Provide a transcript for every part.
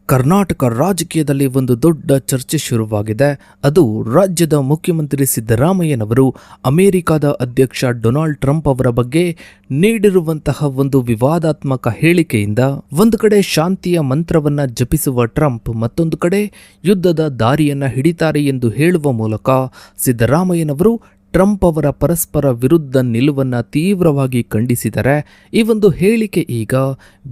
ಕರ್ನಾಟಕ ರಾಜಕೀಯದಲ್ಲಿ ಒಂದು ದೊಡ್ಡ ಚರ್ಚೆ ಶುರುವಾಗಿದೆ. ಅದು ರಾಜ್ಯದ ಮುಖ್ಯಮಂತ್ರಿ ಸಿದ್ದರಾಮಯ್ಯನವರು ಅಮೆರಿಕದ ಅಧ್ಯಕ್ಷ ಡೊನಾಲ್ಡ್ ಟ್ರಂಪ್ ಅವರ ಬಗ್ಗೆ ನೀಡಿರುವಂತಹ ಒಂದು ವಿವಾದಾತ್ಮಕ ಹೇಳಿಕೆಯಿಂದ ಒಂದು ಕಡೆ ಶಾಂತಿಯ ಮಂತ್ರವನ್ನ ಜಪಿಸುವ ಟ್ರಂಪ್ ಮತ್ತೊಂದು ಕಡೆ ಯುದ್ಧದ ದಾರಿಯನ್ನ ಹಿಡಿತಾರೆ ಎಂದು ಹೇಳುವ ಮೂಲಕ ಸಿದ್ದರಾಮಯ್ಯನವರು ಟ್ರಂಪ್ ಅವರ ಪರಸ್ಪರ ವಿರುದ್ಧ ನಿಲುವನ್ನು ತೀವ್ರವಾಗಿ ಖಂಡಿಸಿದರೆ ಈ ಒಂದು ಹೇಳಿಕೆ ಈಗ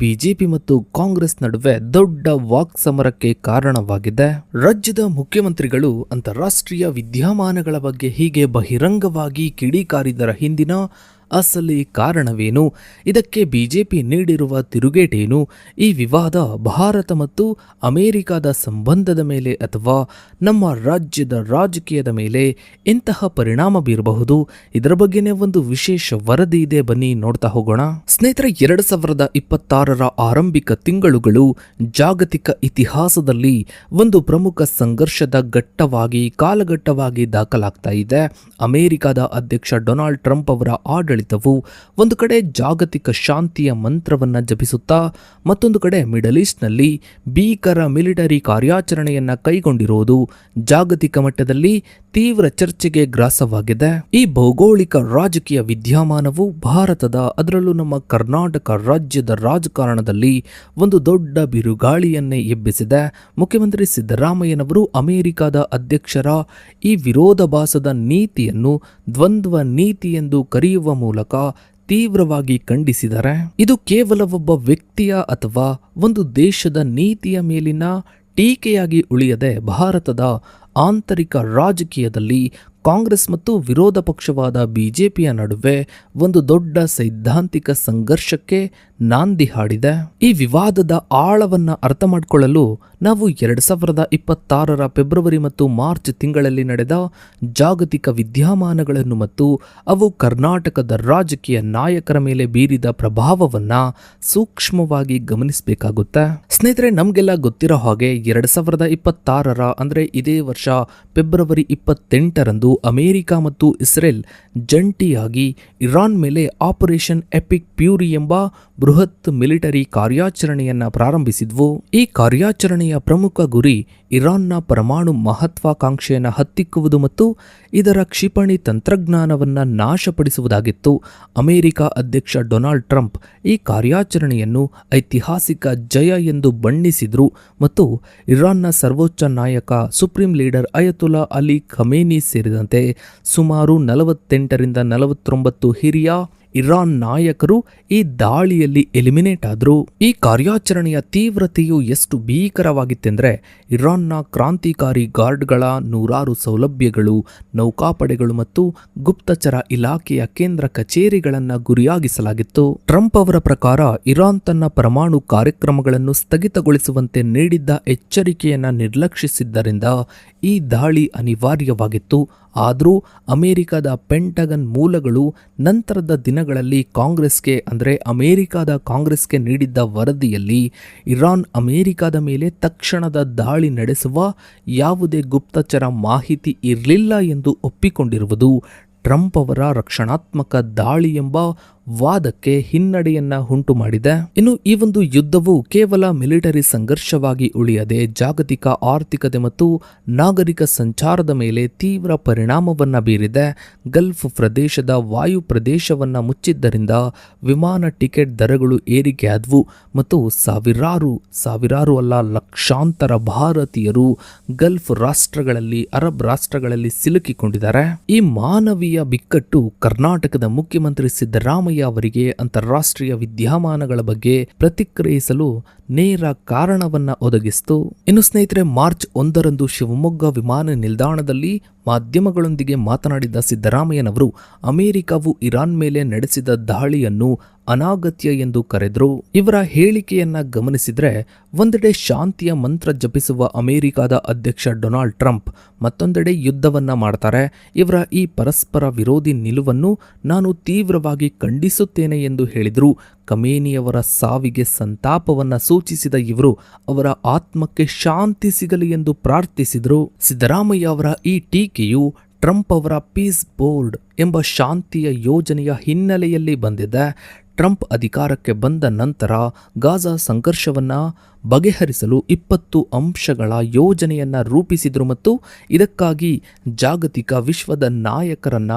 ಬಿಜೆಪಿ ಮತ್ತು ಕಾಂಗ್ರೆಸ್ ನಡುವೆ ದೊಡ್ಡ ವಾಕ್ಸಮರಕ್ಕೆ ಕಾರಣವಾಗಿದೆ. ರಾಜ್ಯದ ಮುಖ್ಯಮಂತ್ರಿಗಳು ಅಂತಾರಾಷ್ಟ್ರೀಯ ವಿದ್ಯಮಾನಗಳ ಬಗ್ಗೆ ಹೀಗೆ ಬಹಿರಂಗವಾಗಿ ಕಿಡಿಕಾರಿದರ ಹಿಂದಿನ ಅಸಲಿ ಕಾರಣವೇನು? ಇದಕ್ಕೆ ಬಿಜೆಪಿ ನೀಡಿರುವ ತಿರುಗೇಟೇನು? ಈ ವಿವಾದ ಭಾರತ ಮತ್ತು ಅಮೆರಿಕದ ಸಂಬಂಧದ ಮೇಲೆ ಅಥವಾ ನಮ್ಮ ರಾಜ್ಯದ ರಾಜಕೀಯದ ಮೇಲೆ ಎಂತಹ ಪರಿಣಾಮ ಬೀರಬಹುದು? ಇದರ ಬಗ್ಗೆನೇ ಒಂದು ವಿಶೇಷ ವರದಿ ಇದೆ, ಬನ್ನಿ ನೋಡ್ತಾ ಹೋಗೋಣ. ಸ್ನೇಹಿತರೆ, 2026ರ ಆರಂಭಿಕ ತಿಂಗಳುಗಳು ಜಾಗತಿಕ ಇತಿಹಾಸದಲ್ಲಿ ಒಂದು ಪ್ರಮುಖ ಸಂಘರ್ಷದ ಕಾಲಘಟ್ಟವಾಗಿ ದಾಖಲಾಗ್ತಾ ಇದೆ. ಅಮೆರಿಕದ ಅಧ್ಯಕ್ಷ ಡೊನಾಲ್ಡ್ ಟ್ರಂಪ್ ಅವರ ಆಡಳಿತವು ಒಂದು ಕಡೆ ಜಾಗತಿಕ ಶಾಂತಿಯ ಮಂತ್ರವನ್ನ ಜಪಿಸುತ್ತಾ ಮತ್ತೊಂದು ಕಡೆ ಮಿಡಲ್ ಈಸ್ಟ್ನಲ್ಲಿ ಭೀಕರ ಮಿಲಿಟರಿ ಕಾರ್ಯಾಚರಣೆಯನ್ನ ಕೈಗೊಂಡಿರುವುದು ಜಾಗತಿಕ ಮಟ್ಟದಲ್ಲಿ ತೀವ್ರ ಚರ್ಚೆಗೆ ಗ್ರಾಸವಾಗಿದೆ. ಈ ಭೌಗೋಳಿಕ ರಾಜಕೀಯ ವಿದ್ಯಮಾನವು ಭಾರತದ, ಅದರಲ್ಲೂ ನಮ್ಮ ಕರ್ನಾಟಕ ರಾಜ್ಯದ ರಾಜಕಾರಣದಲ್ಲಿ ಒಂದು ದೊಡ್ಡ ಬಿರುಗಾಳಿಯನ್ನೇ ಎಬ್ಬಿಸಿದೆ. ಮುಖ್ಯಮಂತ್ರಿ ಸಿದ್ದರಾಮಯ್ಯನವರು ಅಮೆರಿಕದ ಅಧ್ಯಕ್ಷರ ಈ ವಿರೋಧಾಭಾಸದ ನೀತಿಯನ್ನು ದ್ವಂದ್ವ ನೀತಿ ಎಂದು ಕರೆಯುವ ಮೂಲಕ ತೀವ್ರವಾಗಿ ಖಂಡಿಸಿದ್ದಾರೆ. ಇದು ಕೇವಲ ಒಬ್ಬ ವ್ಯಕ್ತಿಯ ಅಥವಾ ಒಂದು ದೇಶದ ನೀತಿಯ ಮೇಲಿನ ಟೀಕೆಯಾಗಿ ಉಳಿಯದೆ ಭಾರತದ ಆಂತರಿಕ ರಾಜಕೀಯದಲ್ಲಿ ಕಾಂಗ್ರೆಸ್ ಮತ್ತು ವಿರೋಧ ಪಕ್ಷವಾದ ಬಿಜೆಪಿಯ ನಡುವೆ ಒಂದು ದೊಡ್ಡ ಸೈದ್ಧಾಂತಿಕ ಸಂಘರ್ಷಕ್ಕೆ ನಾಂದಿ ಹಾಡಿದೆ. ಈ ವಿವಾದದ ಆಳವನ್ನ ಅರ್ಥ ಮಾಡಿಕೊಳ್ಳಲು ನಾವು 2026ರ ಫೆಬ್ರವರಿ ಮತ್ತು ಮಾರ್ಚ್ ತಿಂಗಳಲ್ಲಿ ನಡೆದ ಜಾಗತಿಕ ವಿದ್ಯಮಾನಗಳನ್ನು ಮತ್ತು ಅವು ಕರ್ನಾಟಕದ ರಾಜಕೀಯ ನಾಯಕರ ಮೇಲೆ ಬೀರಿದ ಪ್ರಭಾವವನ್ನ ಸೂಕ್ಷ್ಮವಾಗಿ ಗಮನಿಸಬೇಕಾಗುತ್ತೆ. ಸ್ನೇಹಿತರೆ, ನಮಗೆಲ್ಲ ಗೊತ್ತಿರೋ ಹಾಗೆ 2026ರ ಅಂದ್ರೆ ಇದೇ ವರ್ಷ ಫೆಬ್ರವರಿ 28ರಂದು ಅಮೆರಿಕ ಮತ್ತು ಇಸ್ರೇಲ್ ಜಂಟಿಯಾಗಿ ಇರಾನ್ ಮೇಲೆ ಆಪರೇಷನ್ ಎಪಿಕ್ ಫ್ಯೂರಿ ಎಂಬ ಬೃಹತ್ ಮಿಲಿಟರಿ ಕಾರ್ಯಾಚರಣೆಯನ್ನ ಪ್ರಾರಂಭಿಸಿದ್ವು. ಈ ಕಾರ್ಯಾಚರಣೆಯ ಪ್ರಮುಖ ಗುರಿ ಇರಾನ್ನ ಪರಮಾಣು ಮಹತ್ವಾಕಾಂಕ್ಷೆಯನ್ನು ಹತ್ತಿಕ್ಕುವುದು ಮತ್ತು ಇದರ ಕ್ಷಿಪಣಿ ತಂತ್ರಜ್ಞಾನವನ್ನು ನಾಶಪಡಿಸುವುದಾಗಿತ್ತು. ಅಮೆರಿಕ ಅಧ್ಯಕ್ಷ ಡೊನಾಲ್ಡ್ ಟ್ರಂಪ್ ಈ ಕಾರ್ಯಾಚರಣೆಯನ್ನು ಐತಿಹಾಸಿಕ ಜಯ ಎಂದು ಬಣ್ಣಿಸಿದ್ರು ಮತ್ತು ಇರಾನ್ನ ಸರ್ವೋಚ್ಚ ನಾಯಕ ಸುಪ್ರೀಂ ಲೀಡರ್ ಅಯತುಲ್ಲಾ ಅಲಿ ಖಮೇನಿ ಸೇರಿದಂತೆ ಸುಮಾರು 48ರಿಂದ 49 ಹಿರಿಯ ಇರಾನ್ ನಾಯಕರು ಈ ದಾಳಿಯಲ್ಲಿ ಎಲಿಮಿನೇಟ್ ಆದರು. ಈ ಕಾರ್ಯಾಚರಣೆಯ ತೀವ್ರತೆಯು ಎಷ್ಟು ಭೀಕರವಾಗಿತ್ತೆಂದರೆ ಇರಾನ್ನ ಕ್ರಾಂತಿಕಾರಿ ಗಾರ್ಡ್ಗಳ 100 ಸೌಲಭ್ಯಗಳು, ನೌಕಾಪಡೆಗಳು ಮತ್ತು ಗುಪ್ತಚರ ಇಲಾಖೆಯ ಕೇಂದ್ರ ಕಚೇರಿಗಳನ್ನು ಗುರಿಯಾಗಿಸಲಾಗಿತ್ತು. ಟ್ರಂಪ್ ಅವರ ಪ್ರಕಾರ ಇರಾನ್ ತನ್ನ ಪರಮಾಣು ಕಾರ್ಯಕ್ರಮಗಳನ್ನು ಸ್ಥಗಿತಗೊಳಿಸುವಂತೆ ನೀಡಿದ್ದ ಎಚ್ಚರಿಕೆಯನ್ನು ನಿರ್ಲಕ್ಷಿಸಿದ್ದರಿಂದ ಈ ದಾಳಿ ಅನಿವಾರ್ಯವಾಗಿತ್ತು. ಆದರೂ ಅಮೆರಿಕದ ಪೆಂಟಗನ್ ಮೂಲಗಳು ನಂತರದ ದಿನಗಳಲ್ಲಿ ಕಾಂಗ್ರೆಸ್ಗೆ ಅಂದರೆ ಅಮೆರಿಕದ ಕಾಂಗ್ರೆಸ್ಗೆ ನೀಡಿದ್ದ ವರದಿಯಲ್ಲಿ ಇರಾನ್ ಅಮೆರಿಕದ ಮೇಲೆ ತಕ್ಷಣದ ದಾಳಿ ನಡೆಸುವ ಯಾವುದೇ ಗುಪ್ತಚರ ಮಾಹಿತಿ ಇರಲಿಲ್ಲ ಎಂದು ಒಪ್ಪಿಕೊಂಡಿರುವುದು ಟ್ರಂಪ್ ಅವರ ರಕ್ಷಣಾತ್ಮಕ ದಾಳಿ ಎಂಬ ವಾದಕ್ಕೆ ಹಿನ್ನಡೆಯನ್ನ ಉಂಟು ಮಾಡಿದೆ. ಇನ್ನು ಈ ಒಂದು ಯುದ್ಧವು ಕೇವಲ ಮಿಲಿಟರಿ ಸಂಘರ್ಷವಾಗಿ ಉಳಿಯದೆ ಜಾಗತಿಕ ಆರ್ಥಿಕತೆ ಮತ್ತು ನಾಗರಿಕ ಸಂಚಾರದ ಮೇಲೆ ತೀವ್ರ ಪರಿಣಾಮವನ್ನ ಬೀರಿದೆ. ಗಲ್ಫ್ ಪ್ರದೇಶದ ವಾಯು ಪ್ರದೇಶವನ್ನ ಮುಚ್ಚಿದ್ದರಿಂದ ವಿಮಾನ ಟಿಕೆಟ್ ದರಗಳು ಏರಿಕೆಯಾದವು ಮತ್ತು ಸಾವಿರಾರು ಅಲ್ಲ ಲಕ್ಷಾಂತರ ಭಾರತೀಯರು ಗಲ್ಫ್ ರಾಷ್ಟ್ರಗಳಲ್ಲಿ, ಅರಬ್ ರಾಷ್ಟ್ರಗಳಲ್ಲಿ ಸಿಲುಕಿಕೊಂಡಿದ್ದಾರೆ. ಈ ಮಾನವೀಯ ಬಿಕ್ಕಟ್ಟು ಕರ್ನಾಟಕದ ಮುಖ್ಯಮಂತ್ರಿ ಸಿದ್ದರಾಮಯ್ಯ ಅವರಿಗೆ ಅಂತಾರಾಷ್ಟ್ರೀಯ ವಿದ್ಯಮಾನಗಳ ಬಗ್ಗೆ ಪ್ರತಿಕ್ರಿಯಿಸಲು ನೇರ ಕಾರಣವನ್ನ ಒದಗಿಸಿತು. ಇನ್ನು ಸ್ನೇಹಿತರೆ, ಮಾರ್ಚ್ 1ರಂದು ಶಿವಮೊಗ್ಗ ವಿಮಾನ ನಿಲ್ದಾಣದಲ್ಲಿ ಮಾಧ್ಯಮಗಳೊಂದಿಗೆ ಮಾತನಾಡಿದ ಸಿದ್ದರಾಮಯ್ಯನವರು ಅಮೆರಿಕವು ಇರಾನ್ ಮೇಲೆ ನಡೆಸಿದ ದಾಳಿಯನ್ನು ಅನಾಗತ್ಯ ಎಂದು ಕರೆದರು. ಇವರ ಹೇಳಿಕೆಯನ್ನ ಗಮನಿಸಿದ್ರೆ ಒಂದೆಡೆ ಶಾಂತಿಯ ಮಂತ್ರ ಜಪಿಸುವ ಅಮೆರಿಕದ ಅಧ್ಯಕ್ಷ ಡೊನಾಲ್ಡ್ ಟ್ರಂಪ್ ಮತ್ತೊಂದೆಡೆ ಯುದ್ಧವನ್ನ ಮಾಡ್ತಾರೆ. ಇವರ ಈ ಪರಸ್ಪರ ವಿರೋಧಿ ನಿಲುವನ್ನು ನಾನು ತೀವ್ರವಾಗಿ ಖಂಡಿಸುತ್ತೇನೆ ಎಂದು ಹೇಳಿದರು. ಖಮೇನಿಯವರ ಸಾವಿಗೆ ಸಂತಾಪವನ್ನ ಸೂಚಿಸಿದ ಇವರು ಅವರ ಆತ್ಮಕ್ಕೆ ಶಾಂತಿ ಸಿಗಲಿ ಎಂದು ಪ್ರಾರ್ಥಿಸಿದರು. ಸಿದ್ದರಾಮಯ್ಯ ಅವರ ಈ ಟೀಕೆಯು ಟ್ರಂಪ್ ಅವರ ಪೀಸ್ ಬೋರ್ಡ್ ಎಂಬ ಶಾಂತಿಯ ಯೋಜನೆಯ ಹಿನ್ನೆಲೆಯಲ್ಲಿ ಬಂದಿದೆ. ಟ್ರಂಪ್ ಅಧಿಕಾರಕ್ಕೆ ಬಂದ ನಂತರ ಗಾಜಾ ಸಂಘರ್ಷವನ್ನ ಬಗೆಹರಿಸಲು 20 ಅಂಶಗಳ ಯೋಜನೆಯನ್ನ ರೂಪಿಸಿದ್ರು ಮತ್ತು ಇದಕ್ಕಾಗಿ ಜಾಗತಿಕ ವಿಶ್ವದ ನಾಯಕರನ್ನ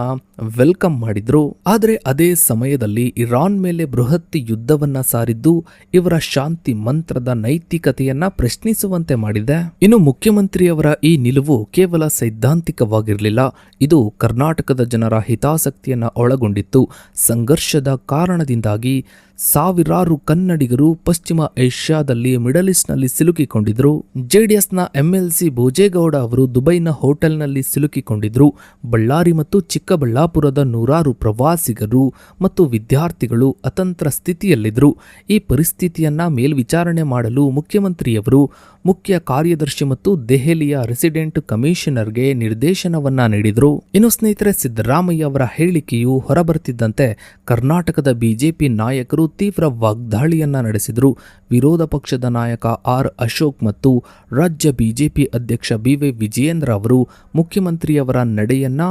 ವೆಲ್ಕಮ್ ಮಾಡಿದ್ರು. ಆದರೆ ಅದೇ ಸಮಯದಲ್ಲಿ ಇರಾನ್ ಮೇಲೆ ಬೃಹತ್ ಯುದ್ಧವನ್ನ ಸಾರಿದ್ದು ಇವರ ಶಾಂತಿ ಮಂತ್ರದ ನೈತಿಕತೆಯನ್ನ ಪ್ರಶ್ನಿಸುವಂತೆ ಮಾಡಿದೆ. ಇನ್ನು ಮುಖ್ಯಮಂತ್ರಿಯವರ ಈ ನಿಲುವು ಕೇವಲ ಸೈದ್ಧಾಂತಿಕವಾಗಿರಲಿಲ್ಲ, ಇದು ಕರ್ನಾಟಕದ ಜನರ ಹಿತಾಸಕ್ತಿಯನ್ನ ಒಳಗೊಂಡಿತ್ತು. ಸಂಘರ್ಷದ ಕಾರಣದಿಂದಾಗಿ ಸಾವಿರಾರು ಕನ್ನಡಿಗರು ಪಶ್ಚಿಮ ಏಷ್ಯಾದಲ್ಲಿ ಮಿಡಲ್ ಈಸ್ಟ್ನಲ್ಲಿ ಸಿಲುಕಿಕೊಂಡಿದ್ರು. ಜೆಡಿಎಸ್ನ ಎಂಎಲ್ಸಿ ಭೋಜೇಗೌಡ ಅವರು ದುಬೈನ ಹೋಟೆಲ್ನಲ್ಲಿ ಸಿಲುಕಿಕೊಂಡಿದ್ರು. ಬಳ್ಳಾರಿ ಮತ್ತು ಚಿಕ್ಕಬಳ್ಳಾಪುರದ ನೂರಾರು ಪ್ರವಾಸಿಗರು ಮತ್ತು ವಿದ್ಯಾರ್ಥಿಗಳು ಅತಂತ್ರ ಸ್ಥಿತಿಯಲ್ಲಿದ್ದರು. ಈ ಪರಿಸ್ಥಿತಿಯನ್ನ ಮೇಲ್ವಿಚಾರಣೆ ಮಾಡಲು ಮುಖ್ಯಮಂತ್ರಿಯವರು ಮುಖ್ಯ ಕಾರ್ಯದರ್ಶಿ ಮತ್ತು ದೆಹಲಿಯ ರೆಸಿಡೆಂಟ್ ಕಮಿಷನರ್ಗೆ ನಿರ್ದೇಶನವನ್ನ ನೀಡಿದರು. ಇನ್ನು ಸ್ನೇಹಿತರೆ, ಸಿದ್ದರಾಮಯ್ಯ ಅವರ ಹೇಳಿಕೆಯು ಹೊರಬರ್ತಿದ್ದಂತೆ ಕರ್ನಾಟಕದ ಬಿಜೆಪಿ ನಾಯಕರು ತೀವ್ರ ವಾಗ್ದಾಳಿಯನ್ನ ನಡೆಸಿದರು. ವಿರೋಧ ಪಕ್ಷದ ನಾಯಕ ಆರ್ ಅಶೋಕ್ ಮತ್ತು ರಾಜ್ಯ ಬಿಜೆಪಿ ಅಧ್ಯಕ್ಷ ಬಿವೈ ವಿಜಯೇಂದ್ರ ಅವರು ಮುಖ್ಯಮಂತ್ರಿಯವರ ನಡೆಯನ್ನ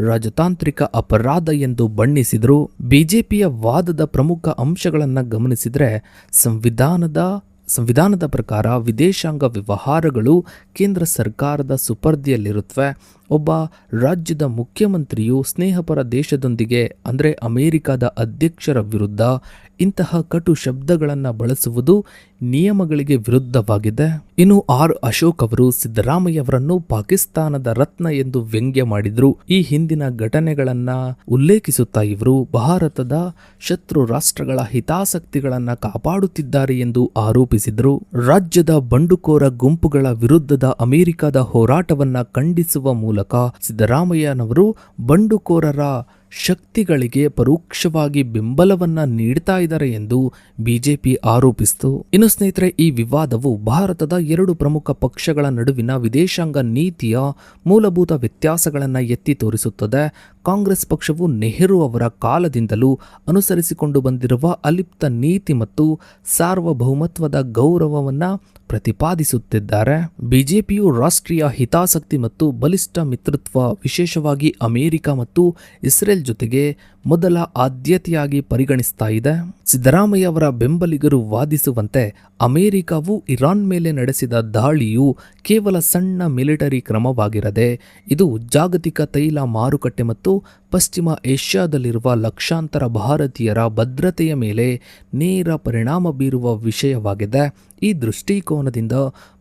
ರಾಜತಾಂತ್ರಿಕ ಅಪರಾಧ ಎಂದು ಬಣ್ಣಿಸಿದರು. ಬಿಜೆಪಿಯ ವಾದದ ಪ್ರಮುಖ ಅಂಶಗಳನ್ನು ಗಮನಿಸಿದರೆ ಸಂವಿಧಾನದ ಪ್ರಕಾರ ವಿದೇಶಾಂಗ ವ್ಯವಹಾರಗಳು ಕೇಂದ್ರ ಸರ್ಕಾರದ ಸುಪರ್ದಿಯಲ್ಲಿರುತ್ತವೆ. ಒಬ್ಬ ರಾಜ್ಯದ ಮುಖ್ಯಮಂತ್ರಿಯು ಸ್ನೇಹಪರ ದೇಶದೊಂದಿಗೆ ಅಂದರೆ ಅಮೆರಿಕದ ಅಧ್ಯಕ್ಷರ ವಿರುದ್ಧ ಇಂತಹ ಕಟು ಶಬ್ದಗಳನ್ನು ಬಳಸುವುದು ನಿಯಮಗಳಿಗೆ ವಿರುದ್ಧವಾಗಿದೆ. ಇನ್ನು ಆರ್ ಅಶೋಕ್ ಅವರು ಸಿದ್ದರಾಮಯ್ಯವರನ್ನು ಪಾಕಿಸ್ತಾನದ ರತ್ನ ಎಂದು ವ್ಯಂಗ್ಯ ಮಾಡಿದ್ರು. ಈ ಹಿಂದಿನ ಘಟನೆಗಳನ್ನ ಉಲ್ಲೇಖಿಸುತ್ತಾ ಇವರು ಭಾರತದ ಶತ್ರು ರಾಷ್ಟ್ರಗಳ ಹಿತಾಸಕ್ತಿಗಳನ್ನ ಕಾಪಾಡುತ್ತಿದ್ದಾರೆ ಎಂದು ಆರೋಪಿಸಿದರು. ರಾಜ್ಯದ ಬಂಡುಕೋರ ಗುಂಪುಗಳ ವಿರುದ್ಧದ ಅಮೆರಿಕದ ಹೋರಾಟವನ್ನ ಖಂಡಿಸುವ ಮೂಲಕ ಸಿದ್ದರಾಮಯ್ಯನವರು ಬಂಡುಕೋರರ ಶಕ್ತಿಗಳಿಗೆ ಪರೋಕ್ಷವಾಗಿ ಬೆಂಬಲವನ್ನ ನೀಡ್ತಾ ಇದ್ದಾರೆ ಎಂದು ಬಿಜೆಪಿ ಆರೋಪಿಸಿತು. ಇನ್ನು ಸ್ನೇಹಿತರೆ, ಈ ವಿವಾದವು ಭಾರತದ ಎರಡು ಪ್ರಮುಖ ಪಕ್ಷಗಳ ನಡುವಿನ ವಿದೇಶಾಂಗ ನೀತಿಯ ಮೂಲಭೂತ ವ್ಯತ್ಯಾಸಗಳನ್ನು ಎತ್ತಿ ತೋರಿಸುತ್ತದೆ. ಕಾಂಗ್ರೆಸ್ ಪಕ್ಷವು ನೆಹರು ಅವರ ಕಾಲದಿಂದಲೂ ಅನುಸರಿಸಿಕೊಂಡು ಬಂದಿರುವ ಅಲಿಪ್ತ ನೀತಿ ಮತ್ತು ಸಾರ್ವಭೌಮತ್ವದ ಗೌರವವನ್ನು ಪ್ರತಿಪಾದಿಸುತ್ತಿದ್ದಾರೆ. ಬಿಜೆಪಿಯು ರಾಷ್ಟ್ರೀಯ ಹಿತಾಸಕ್ತಿ ಮತ್ತು ಬಲಿಷ್ಠ ಮಿತ್ರತ್ವ, ವಿಶೇಷವಾಗಿ ಅಮೆರಿಕ ಮತ್ತು ಇಸ್ರೇಲ್ ಜೊತೆಗೆ ಮೊದಲ ಆದ್ಯತೆಯಾಗಿ ಪರಿಗಣಿಸ್ತಾ ಇದೆ. ಸಿದ್ದರಾಮಯ್ಯ ಅವರ ಬೆಂಬಲಿಗರು ವಾದಿಸುವಂತೆ ಅಮೆರಿಕವು ಇರಾನ್ ಮೇಲೆ ನಡೆಸಿದ ದಾಳಿಯು ಕೇವಲ ಸಣ್ಣ ಮಿಲಿಟರಿ ಕ್ರಮವಾಗಿರದೆ ಇದು ಜಾಗತಿಕ ತೈಲ ಮಾರುಕಟ್ಟೆ ಮತ್ತು ಪಶ್ಚಿಮ ಏಷ್ಯಾದಲ್ಲಿರುವ ಲಕ್ಷಾಂತರ ಭಾರತೀಯರ ಭದ್ರತೆಯ ಮೇಲೆ ನೇರ ಪರಿಣಾಮ ಬೀರುವ ವಿಷಯವಾಗಿದೆ. ಈ ದೃಷ್ಟಿಕೋನದಿಂದ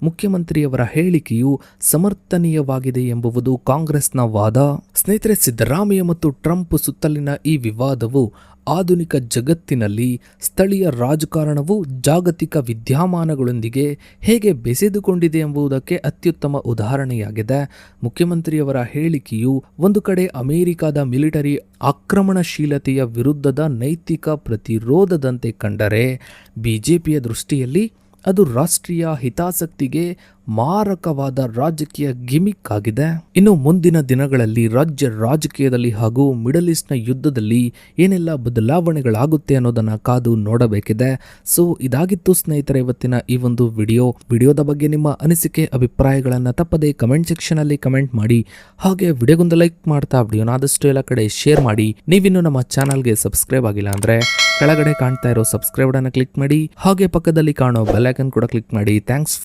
ಮುಖ್ಯಮಂತ್ರಿಯವರ ಹೇಳಿಕೆಯು ಸಮರ್ಥನೀಯವಾಗಿದೆ ಎಂಬುದು ಕಾಂಗ್ರೆಸ್ನ ವಾದ. ಸ್ನೇಹಿತರೆ, ಸಿದ್ದರಾಮಯ್ಯ ಮತ್ತು ಟ್ರಂಪ್ ಸುತ್ತಲಿನ ಈ ವಿವಾದವು ಆಧುನಿಕ ಜಗತ್ತಿನಲ್ಲಿ ಸ್ಥಳೀಯ ರಾಜಕಾರಣವು ಜಾಗತಿಕ ವಿದ್ಯಮಾನಗಳೊಂದಿಗೆ ಹೇಗೆ ಬೆಸೆದುಕೊಂಡಿದೆ ಎಂಬುದಕ್ಕೆ ಅತ್ಯುತ್ತಮ ಉದಾಹರಣೆಯಾಗಿದೆ. ಮುಖ್ಯಮಂತ್ರಿಯವರ ಹೇಳಿಕೆಯು ಒಂದು ಕಡೆ ಅಮೆರಿಕದ ಮಿಲಿಟರಿ ಆಕ್ರಮಣಶೀಲತೆಯ ವಿರುದ್ಧದ ನೈತಿಕ ಪ್ರತಿರೋಧದಂತೆ ಕಂಡರೆ, ಬಿಜೆಪಿಯ ದೃಷ್ಟಿಯಲ್ಲಿ ಅದು ರಾಷ್ಟ್ರೀಯ ಹಿತಾಸಕ್ತಿಗೆ ಮಾರಕವಾದ ರಾಜಕೀಯ ಗಿಮಿಕ್ ಆಗಿದೆ. ಇನ್ನು ಮುಂದಿನ ದಿನಗಳಲ್ಲಿ ರಾಜ್ಯ ರಾಜಕೀಯದಲ್ಲಿ ಹಾಗೂ ಮಿಡಲ್ ಈಸ್ಟ್ನ ಯುದ್ಧದಲ್ಲಿ ಏನೆಲ್ಲ ಬದಲಾವಣೆಗಳಾಗುತ್ತೆ ಅನ್ನೋದನ್ನ ಕಾದು ನೋಡಬೇಕಿದೆ. ಸೊ ಇದಾಗಿತ್ತು ಸ್ನೇಹಿತರೆ ಇವತ್ತಿನ ಈ ಒಂದು ವಿಡಿಯೋದ ಬಗ್ಗೆ ನಿಮ್ಮ ಅನಿಸಿಕೆ ಅಭಿಪ್ರಾಯಗಳನ್ನು ತಪ್ಪದೆ ಕಮೆಂಟ್ ಸೆಕ್ಷನ್ ಅಲ್ಲಿ ಕಮೆಂಟ್ ಮಾಡಿ. ಹಾಗೆ ವಿಡಿಯೋಗೊಂದು ಲೈಕ್ ಮಾಡ್ತಾ ವಿಡಿಯೋನ ಆದಷ್ಟು ಎಲ್ಲ ಕಡೆ ಶೇರ್ ಮಾಡಿ. ನೀವಿನ್ನು ನಮ್ಮ ಚಾನಲ್ಗೆ ಸಬ್ಸ್ಕ್ರೈಬ್ ಆಗಿಲ್ಲ ಅಂದ್ರೆ ಕೆಳಗಡೆ ಕಾಣ್ತಾ ಇರೋ ಸಬ್ಸ್ಕ್ರೈಬ್ ಅನ್ನು ಕ್ಲಿಕ್ ಮಾಡಿ. ಹಾಗೆ ಪಕ್ಕದಲ್ಲಿ ಕಾಣೋ ಬೆಲ್ ಐಕಾನ್ ಕೂಡ ಕ್ಲಿಕ್ ಮಾಡಿ. ಥ್ಯಾಂಕ್ಸ್.